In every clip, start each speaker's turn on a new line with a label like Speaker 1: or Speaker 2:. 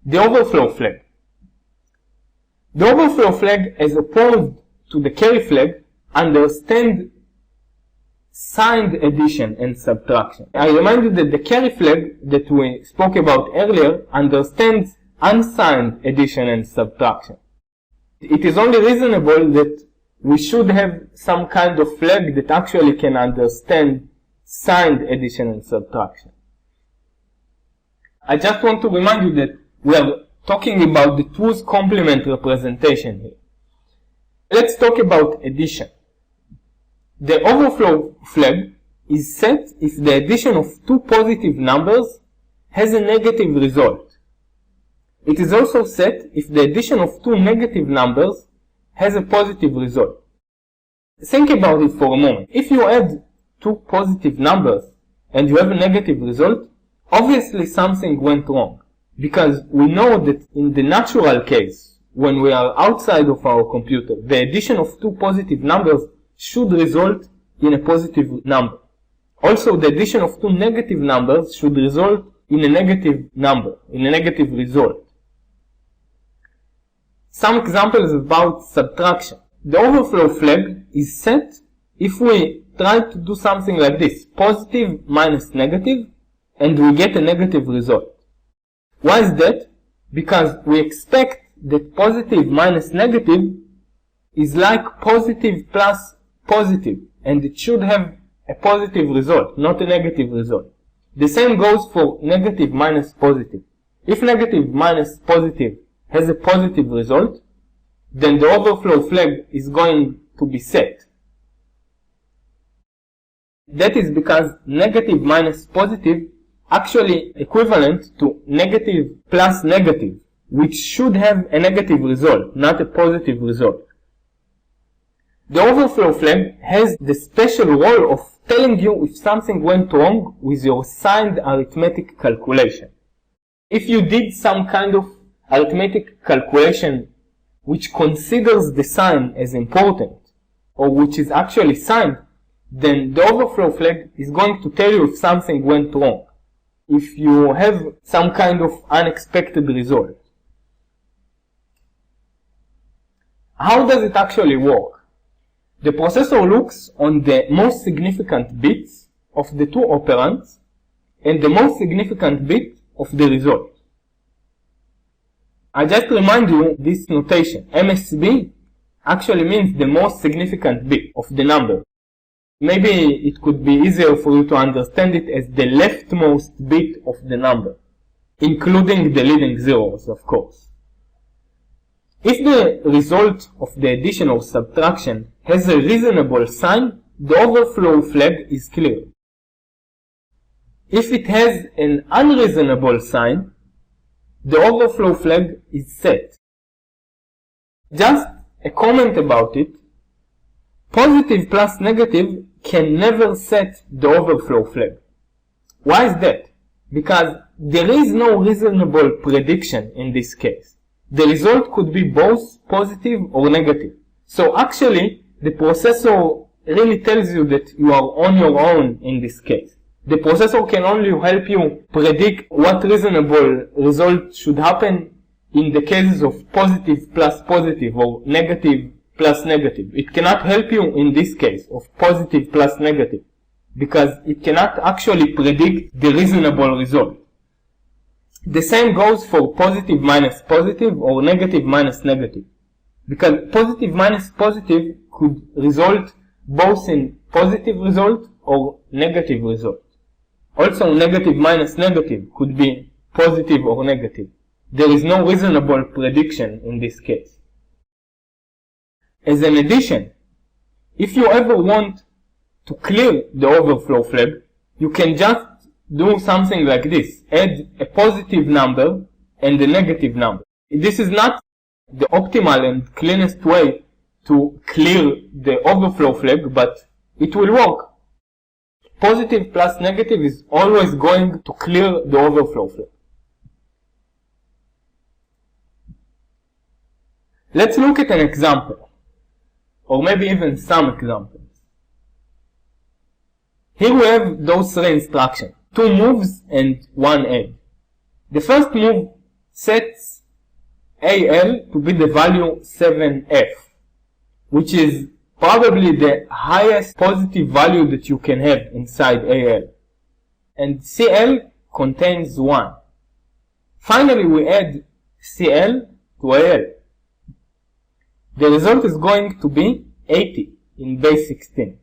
Speaker 1: the overflow flag. The overflow flag, as opposed to the carry flag, understands signed addition and subtraction. I remind you that the carry flag that we spoke about earlier understands unsigned addition and subtraction. It is only reasonable that we should have some kind of flag that actually can understand signed addition and subtraction. I just want to remind you that we are talking about the 2's complement representation here. Let's talk about addition. The overflow flag is set if the addition of two positive numbers has a negative result. It is also set if the addition of two negative numbers has a positive result. Think about it for a moment. If you add two positive numbers and you have a negative result, obviously something went wrong. Because we know that in the natural case, when we are outside of our computer, the addition of two positive numbers should result in a positive number. Also, the addition of two negative numbers should result in a negative number, in a negative result. Some examples about subtraction. The overflow flag is set if we try to do something like this, positive minus negative, and we get a negative result. Why is that? Because we expect that positive minus negative is like positive plus positive, and it should have a positive result, not a negative result. The same goes for negative minus positive. If negative minus positive has a positive result, then the overflow flag is going to be set. That is because negative minus positive actually equivalent to negative plus negative, which should have a negative result, not a positive result. The overflow flag has the special role of telling you if something went wrong with your signed arithmetic calculation. If you did some kind of arithmetic calculation which considers the sign as important, or which is actually signed, then the overflow flag is going to tell you if something went wrong, if you have some kind of unexpected result. How does it actually work? The processor looks on the most significant bits of the two operands and the most significant bit of the result. I just remind you this notation. MSB actually means the most significant bit of the number. Maybe it could be easier for you to understand it as the leftmost bit of the number, including the leading zeros, of course. If the result of the addition or subtraction has a reasonable sign, the overflow flag is clear. If it has an unreasonable sign, the overflow flag is set. Just a comment about it. Positive plus negative can never set the overflow flag. Why is that? Because there is no reasonable prediction in this case. The result could be both positive or negative. So actually, the processor really tells you that you are on your own in this case. The processor can only help you predict what reasonable result should happen in the cases of positive plus positive or negative plus negative. It cannot help you in this case of positive plus negative because it cannot actually predict the reasonable result. The same goes for positive minus positive or negative minus negative, because positive minus positive could result both in positive result or negative result. Also, negative minus negative could be positive or negative. There is no reasonable prediction in this case. As an addition, if you ever want to clear the overflow flag, you can just do something like this. Add a positive number and a negative number. This is not the optimal and cleanest way to clear the overflow flag, but it will work. Positive plus negative is always going to clear the overflow flag. Let's look at an example, or maybe even some examples. Here we have those three instructions, 2 moves and 1 add. The first move sets AL to be the value 7F, which is probably the highest positive value that you can have inside AL. And CL contains 1. Finally, we add CL to AL. The result is going to be 80 in base 16.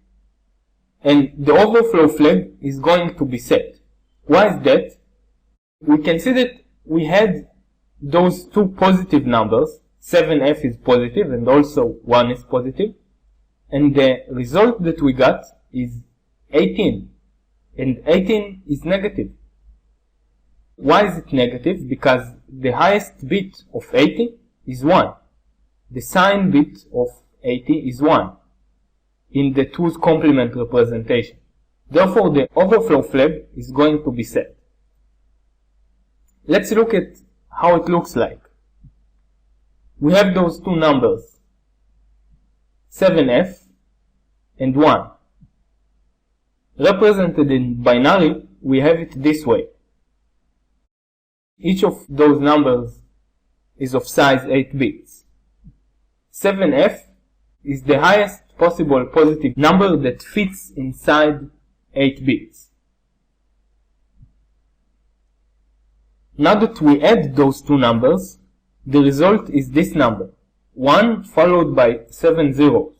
Speaker 1: And the overflow flag is going to be set. Why is that? We can see that we had those two positive numbers. 7F is positive and also 1 is positive. And the result that we got is 18. And 18 is negative. Why is it negative? Because the highest bit of 80 is 1. The sign bit of 80 is 1 in the 2's complement representation. Therefore, the overflow flag is going to be set. Let's look at how it looks like. We have those two numbers, 7F and 1. Represented in binary, we have it this way. Each of those numbers is of size 8 bits. 7F is the highest possible positive number that fits inside 8 bits. Now that we add those two numbers, the result is this number, 1 followed by 7 zeros.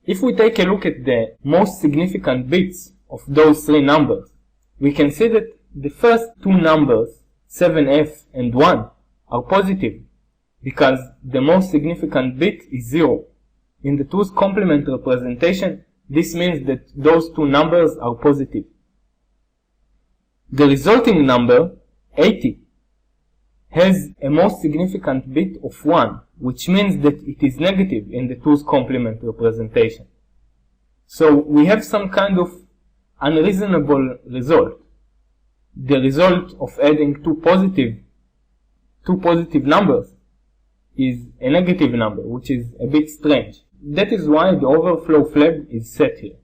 Speaker 1: If we take a look at the most significant bits of those three numbers, we can see that the first two numbers, 7F and 1, are positive because the most significant bit is 0. In the 2's complement representation, this means that those two numbers are positive. The resulting number, 80, has a most significant bit of 1, which means that it is negative in the 2's complement representation. So we have some kind of unreasonable result. The result of adding two positive numbers is a negative number, which is a bit strange. That is why the overflow flag is set here.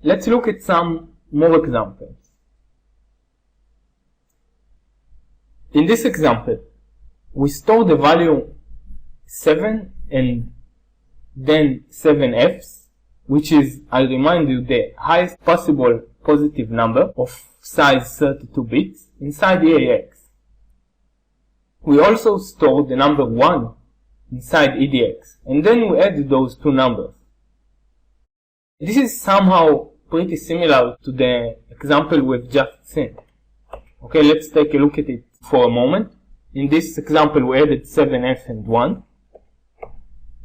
Speaker 1: Let's look at some more examples. In this example, we store the value 7 and then 7Fs, which is, I remind you, the highest possible positive number of size 32 bits inside EAX. We also store the number 1 inside EDX, and then we add those two numbers. This is somehow pretty similar to the example we've just seen. Okay, let's take a look at it for a moment. In this example, we added 7F and 1.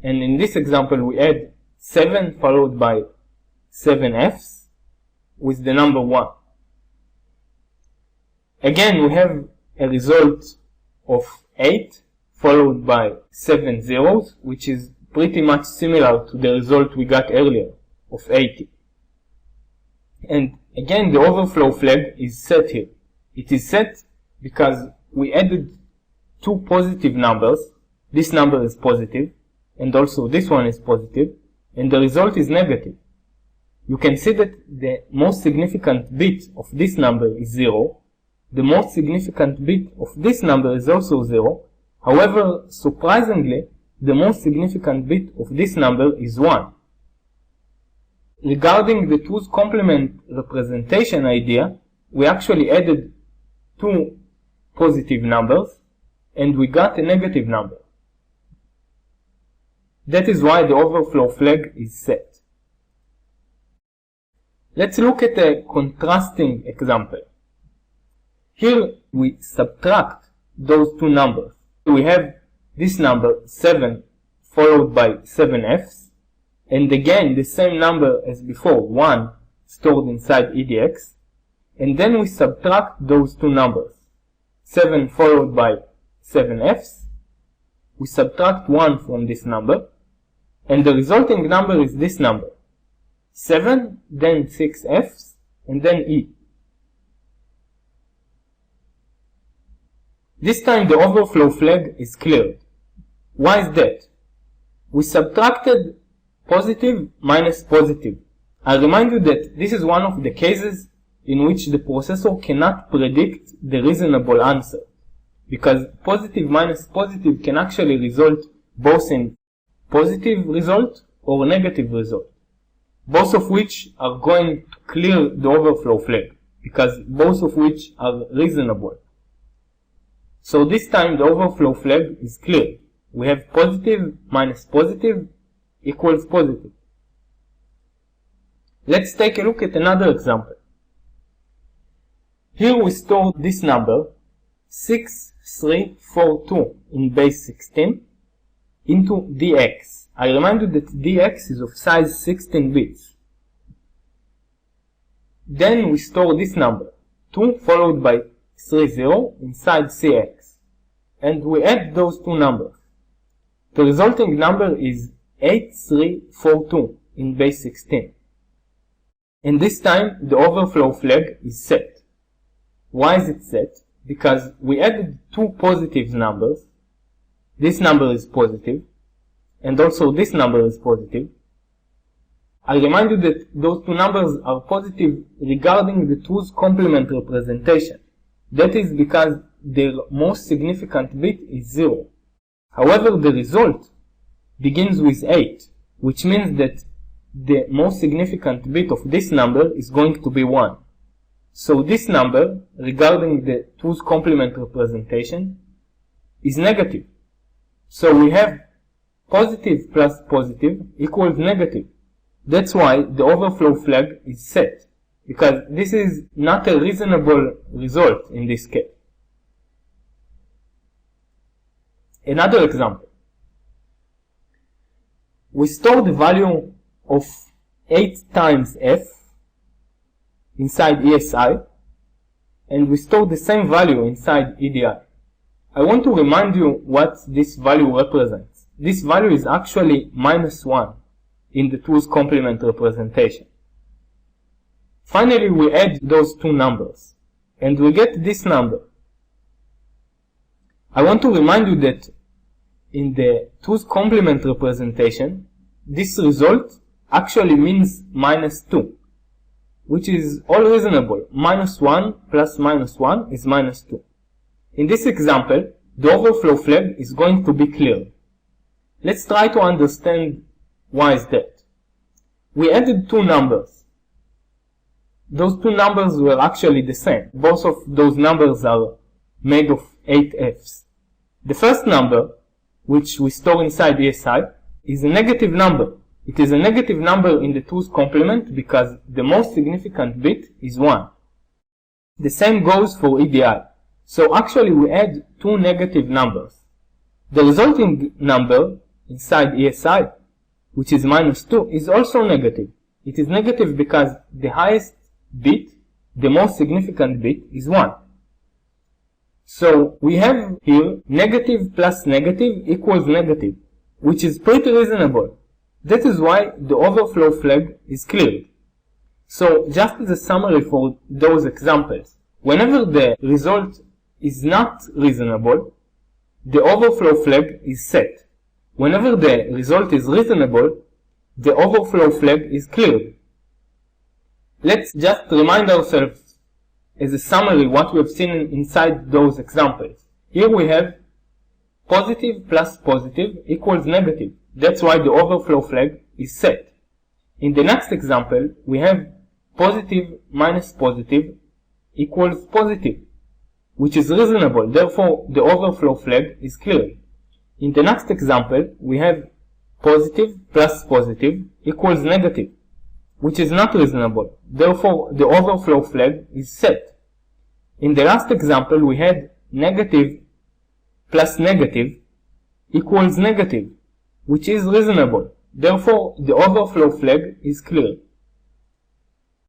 Speaker 1: And in this example, we add 7 followed by 7Fs with the number 1. Again, we have a result of 8 followed by 7 zeros, which is pretty much similar to the result we got earlier of 80. And again, the overflow flag is set here. It is set because we added two positive numbers. This number is positive, and also this one is positive, and the result is negative. You can see that the most significant bit of this number is 0. The most significant bit of this number is also 0. However, surprisingly, the most significant bit of this number is 1. Regarding the 2's complement representation idea, we actually added two positive numbers and we got a negative number. That is why the overflow flag is set. Let's look at a contrasting example. Here we subtract those two numbers. We have this number 7 followed by 7Fs, and again the same number as before, 1 stored inside EDX, and then we subtract those two numbers, 7 followed by 7Fs. We subtract 1 from this number, and the resulting number is this number, 7, then 6Fs, and then E. This time the overflow flag is cleared. Why is that? We subtracted positive minus positive. I remind you that this is one of the cases in which the processor cannot predict the reasonable answer, because positive minus positive can actually result both in positive result or negative result, both of which are going to clear the overflow flag, because both of which are reasonable. So this time the overflow flag is clear. We have positive minus positive equals positive. Let's take a look at another example. Here we store this number 6342 in base 16 into dx. I remind you that dx is of size 16 bits. Then we store this number 2 followed by 30 inside cx, and we add those two numbers. The resulting number is 8342 in base 16. And this time the overflow flag is set. Why is it set? Because we added two positive numbers. This number is positive, and also this number is positive. I remind you that those two numbers are positive regarding the 2's complement representation. That is because their most significant bit is 0. However, the result begins with 8, which means that the most significant bit of this number is going to be 1. So this number, regarding the 2's complement representation, is negative. So we have positive plus positive equals negative. That's why the overflow flag is set, because this is not a reasonable result in this case. Another example. We store the value of 8 times f inside ESI, and we store the same value inside EDI. I want to remind you what this value represents. This value is actually minus 1 in the 2's complement representation. Finally, we add those two numbers, and we get this number. I want to remind you that in the 2's complement representation, this result actually means minus 2, which is all reasonable. Minus 1 plus minus 1 is minus 2. In this example, the overflow flag is going to be clear. Let's try to understand why is that. We added two numbers. Those two numbers were actually the same. Both of those numbers are made of 8 f's. The first number, which we store inside ESI, is a negative number. It is a negative number in the 2's complement because the most significant bit is 1. The same goes for EDI. So actually we add two negative numbers. The resulting number inside ESI, which is minus 2, is also negative. It is negative because the highest bit, the most significant bit, is 1. So we have here negative plus negative equals negative, which is pretty reasonable. That is why the overflow flag is cleared. So just as a summary for those examples, whenever the result is not reasonable, the overflow flag is set. Whenever the result is reasonable, the overflow flag is cleared. Let's just remind ourselves as a summary what we have seen inside those examples. Here we have positive plus positive equals negative. That's why the overflow flag is set. In the next example, we have positive minus positive equals positive, which is reasonable. Therefore, the overflow flag is cleared. In the next example, we have positive plus positive equals negative, which is not reasonable. Therefore, the overflow flag is set. In the last example, we had negative plus negative equals negative, which is reasonable. Therefore, the overflow flag is clear.